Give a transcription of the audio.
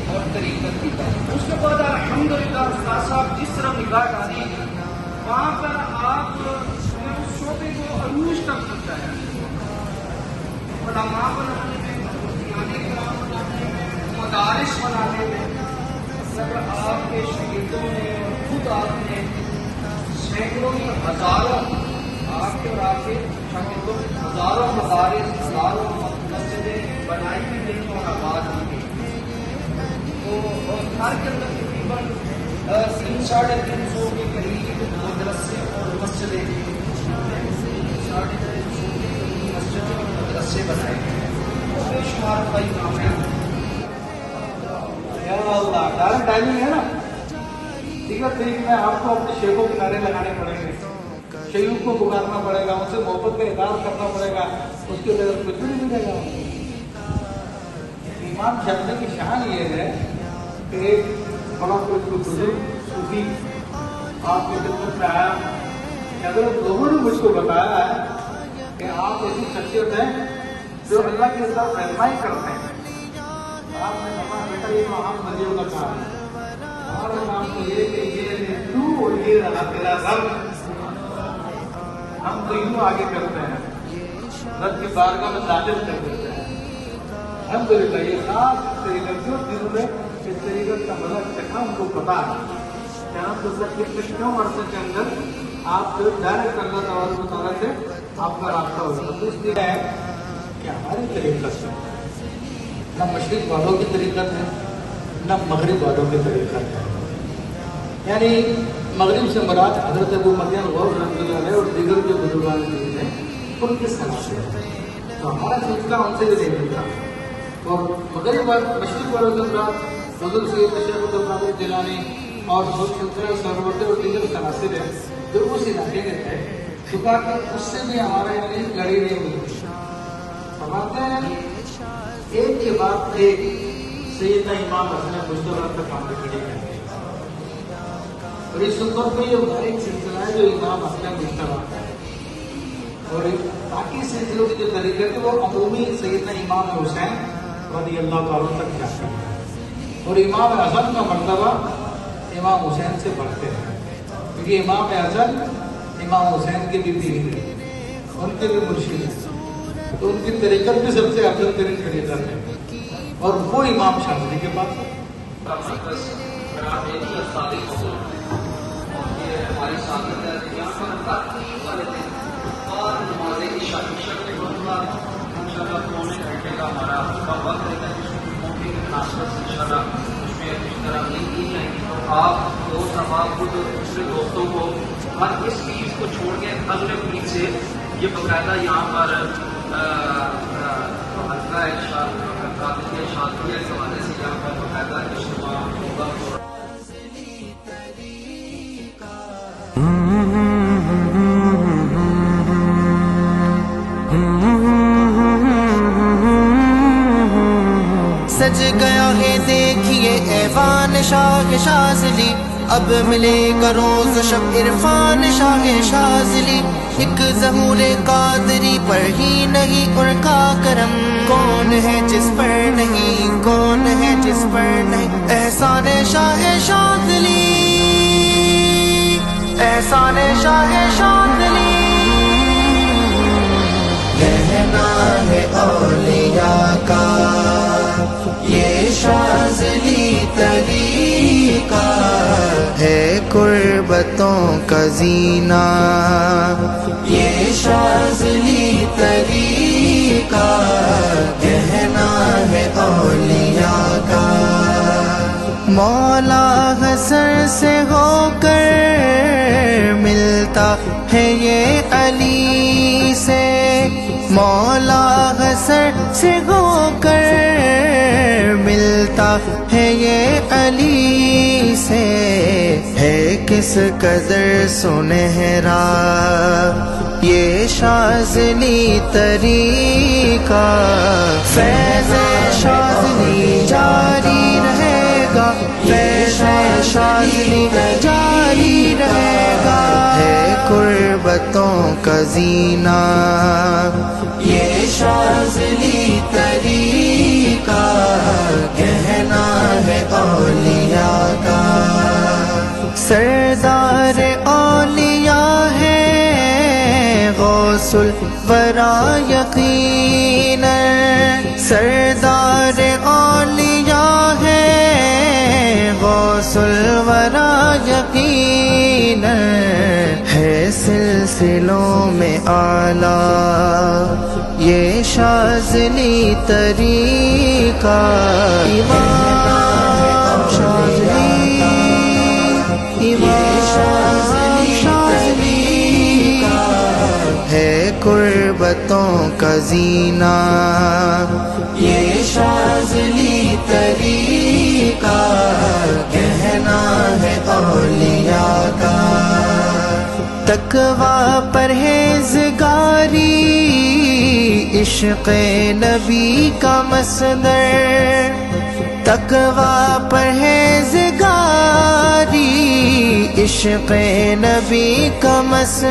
اور طریقت کی بات. اس کے بعد الحمدللہ استاد صاحب جس طرح نگاہ ڈالی وہاں پر آپ اس شعبے کو عروج تک پہنچایا. علماء بنانے میں، مدارس بنانے میں، آپ کے شاگردوں نے خود آپ نے سینکڑوں ہزاروں آپ کے اور آپ کے شاگردوں ہزاروں مدارس، ہزاروں مسجدیں بنائی بھی گئی اور آباد بھی گئی. اور ہر کے اندر تقریباً 300-350 کے قریب مدرسے اور مسجدیں، 350 کے قریب مسجد اور مدرسے بنائے گئے. بے شمار بھائی کام ہے. ٹائمنگ ہے نا، دیگر طریقے میں آپ کو اپنے شیخوں کے نعرے لگانے پڑیں گے، شیخوں کو پکارنا پڑے گا، ان سے محبت کا اظہار کرنا پڑے گا، اس کے بغیر کچھ بھی نہیں ملے گا. ایمان چھپنے کی شان یہ ہے کہ ایک بڑا کوئی بزرگ صوفی آپ کی خدمت میں آیا کہ اگر لوگوں نے مجھ کو بتایا ہے کہ آپ ایسی شخصیت ہیں جو اللہ کے ساتھ رہنمائی کرتے ہیں. آپ نے کہا بیٹا یہ تو عام بندیوں کا کام ہے، ہمارا کام تو یہ کہ یہ تو اور یہ رہا تیرا رب. ہم تو یوں آگے کرتے ہیں، رب کی بارگاہ میں داخل کر دیتے ہیں. الحمدللہ یہ خاص طریقہ جو دنوں میں اس طریقے کا مزہ چکھا ان کو پتا ہے کہ ہم تو سب کتنے عرصے کے اندر آپ جو ڈائریکٹ اللہ تبارک و تعالیٰ سے آپ کا رابطہ ہوگا. تو اس لیے ہے کہ ہماری طریقت سے نہ مشرق والوں کی طریقت ہے نہ مغرب والوں کی طریقت ہے. یعنی مغرب سے مراد حضرت ابو مدین غوث رحمۃ اللہ علیہ اور دیگر جو بزرگان ہیں ان کے ساتھ ہے. تو ہمارا سلسلہ ان سے یہ نہیں ملتا. اور مغرب مشرق والوں کے مراد حضرت سید شیخ عبد القادر جیلانی اور سلسلہ سرورتے اور دیگر عناصر ہیں جو اس علاقے میں تھے. شکا کہ اس سے بھی ہمارے یعنی لڑی نہیں ملتی. فرماتے ہیں ایک کے بعد ایک سیدنا امام حسن مشتبہ کا کام کھڑے کرتے ہیں. اور اس سنت میں یہ ایک سلسلہ ہے جو امام حسن مشتبہ کا ہے. اور باقی سلسلوں کی جو طریقے تھے وہ عمومی سیدنا امام حسین رضی اللہ تعالیٰ تک جاتے ہیں. اور امام حسن کا مرتبہ امام حسین سے بڑھتے ہیں کیونکہ امام حسن امام حسین کے بھی پیر ہیں، ان کے بھی مرشد ہیں. تو ان کی طریقت بھی سب سے افضل ترین طریقہ ہے. اور وہ امام شافعی کے پاس آپ دوست احباب خود دوسرے دوستوں کو ہر اس چیز کو چھوڑ کے اگلے پیر سے یہ باقاعدہ یہاں پر حلقہ شادیہ کے حوالے سے یہاں پر باقاعدہ اجتماع ہوگا. سج گیا ہے دیکھیے ایوان شاہ شاذلی، اب ملے گا روز شب عرفان شاہ شاذلی. ایک ظہور قادری پر ہی نہیں ان کا کرم، کون ہے جس پر نہیں، کون ہے جس پر نہیں. احسان شاہ شاذلی، احسان شاہ شاذلی. کہنا ہے اولیاء کا یہ شاذلی طریقہ ہے، قربتوں کا زینہ یہ شاذلی طریقہ. کہنا ہے اولیاء کا مولا حسن سے ہو کر ملتا ہے یہ علی سے، مولا حسن سے ہو کر ملتا ہے یہ علی سے. ہے کس قدر سنہرا یہ شاذلی طریقہ، فیض شاذلی جاری رہے گا، فیض شاذلی جاری قربتوں کا زینہ، یہ شاذلی طریقہ کہنا ہے اولیاء کا، سردار اولیاء ہے غوث الورا یقینا، سردار اولیاء ہے غوث الورا یقینا، ہے سلسلوں میں اعلیٰ یہ شاذلی طریقہ، امام شاذلی، امام شاذلی ہے قربتوں کا زینہ، یہ شاذلی طریقہ کہنا ہے اولیاء کا، تقویٰ پرہیزگاری عشق نبی کا مصدر، تقویٰ پرہیزگاری عشق نبی کا مصدر،